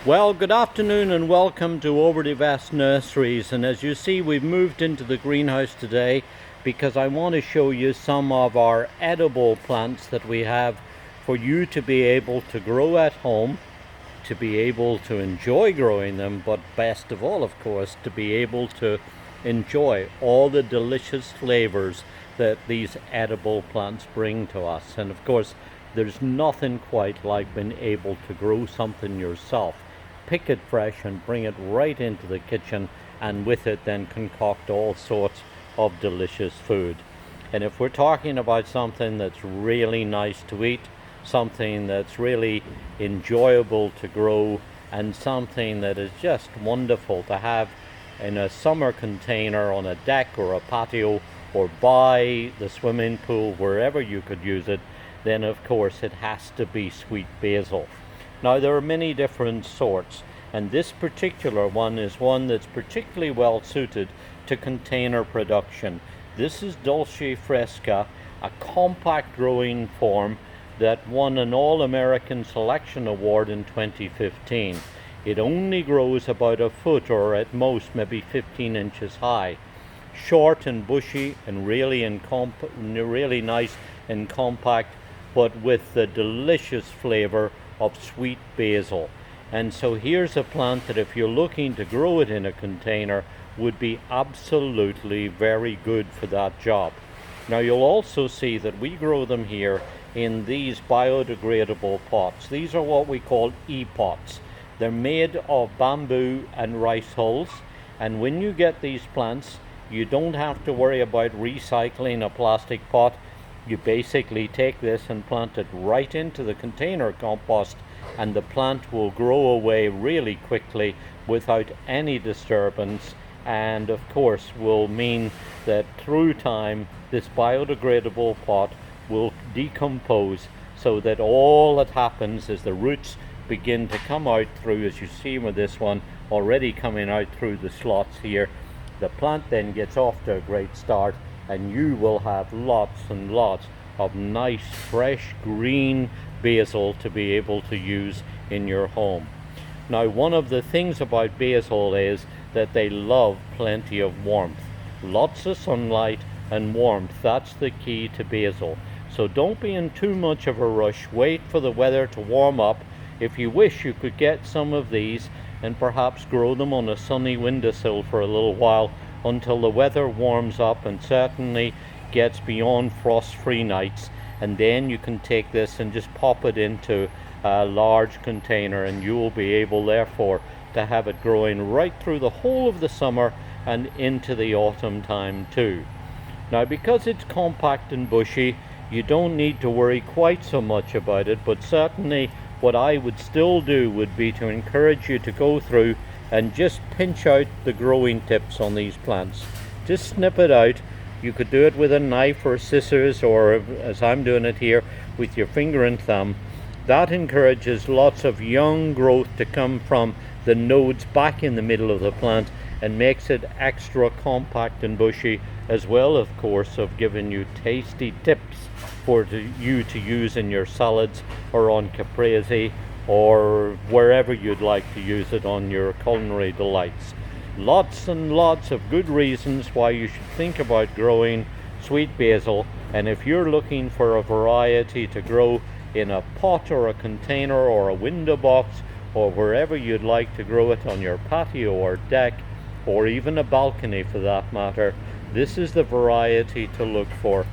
Well, good afternoon and welcome to Overly Vast Nurseries. And as you see, we've moved into the greenhouse today because I want to show you some of our edible plants that we have for you to be able to grow at home, to be able to enjoy growing them, but best of all, of course, to be able to enjoy all the delicious flavors that these edible plants bring to us. And of course, there's nothing quite like being able to grow something yourself, pick it fresh and bring it right into the kitchen, and with it then concoct all sorts of delicious food. And if we're talking about something that's really nice to eat, something that's really enjoyable to grow, and something that is just wonderful to have in a summer container on a deck or a patio or by the swimming pool, wherever you could use it, then of course it has to be sweet basil. Now there are many different sorts, and this particular one is one that's particularly well suited to container production. This is Dolce Fresca, a compact growing form that won an All-American Selection Award in 2015. It only grows about a foot, or at most maybe 15 inches high. Short and bushy and really nice and compact, but with the delicious flavor of sweet basil. And so here's a plant that if you're looking to grow it in a container would be absolutely very good for that job. Now you'll also see that we grow them here in these biodegradable pots. These are what we call e-pots. They're made of bamboo and rice hulls, and when you get these plants you don't have to worry about recycling a plastic pot. You basically take this and plant it right into the container compost, and the plant will grow away really quickly without any disturbance, and of course will mean that through time this biodegradable pot will decompose, so that all that happens is the roots begin to come out through, as you see with this one already coming out through the slots here. The plant then gets off to a great start, and you will have lots and lots of nice fresh green basil to be able to use in your home. Now one of the things about basil is that they love plenty of warmth. Lots of sunlight and warmth, that's the key to basil. So don't be in too much of a rush. Wait for the weather to warm up. If you wish, you could get some of these and perhaps grow them on a sunny windowsill for a little while until the weather warms up and certainly gets beyond frost-free nights, and then you can take this and just pop it into a large container, and you will be able therefore to have it growing right through the whole of the summer and into the autumn time too. Now because it's compact and bushy, you don't need to worry quite so much about it, but certainly what I would still do would be to encourage you to go through and just pinch out the growing tips on these plants. Just snip it out. You could do it with a knife or scissors, or as I'm doing it here, with your finger and thumb. That encourages lots of young growth to come from the nodes back in the middle of the plant and makes it extra compact and bushy, as well of course of giving you tasty tips for you to use in your salads or on caprese or wherever you'd like to use it on your culinary delights. Lots and lots of good reasons why you should think about growing sweet basil, and if you're looking for a variety to grow in a pot or a container or a window box or wherever you'd like to grow it, on your patio or deck or even a balcony for that matter, this is the variety to look for.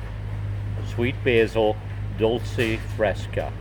Sweet basil Dolce Fresca.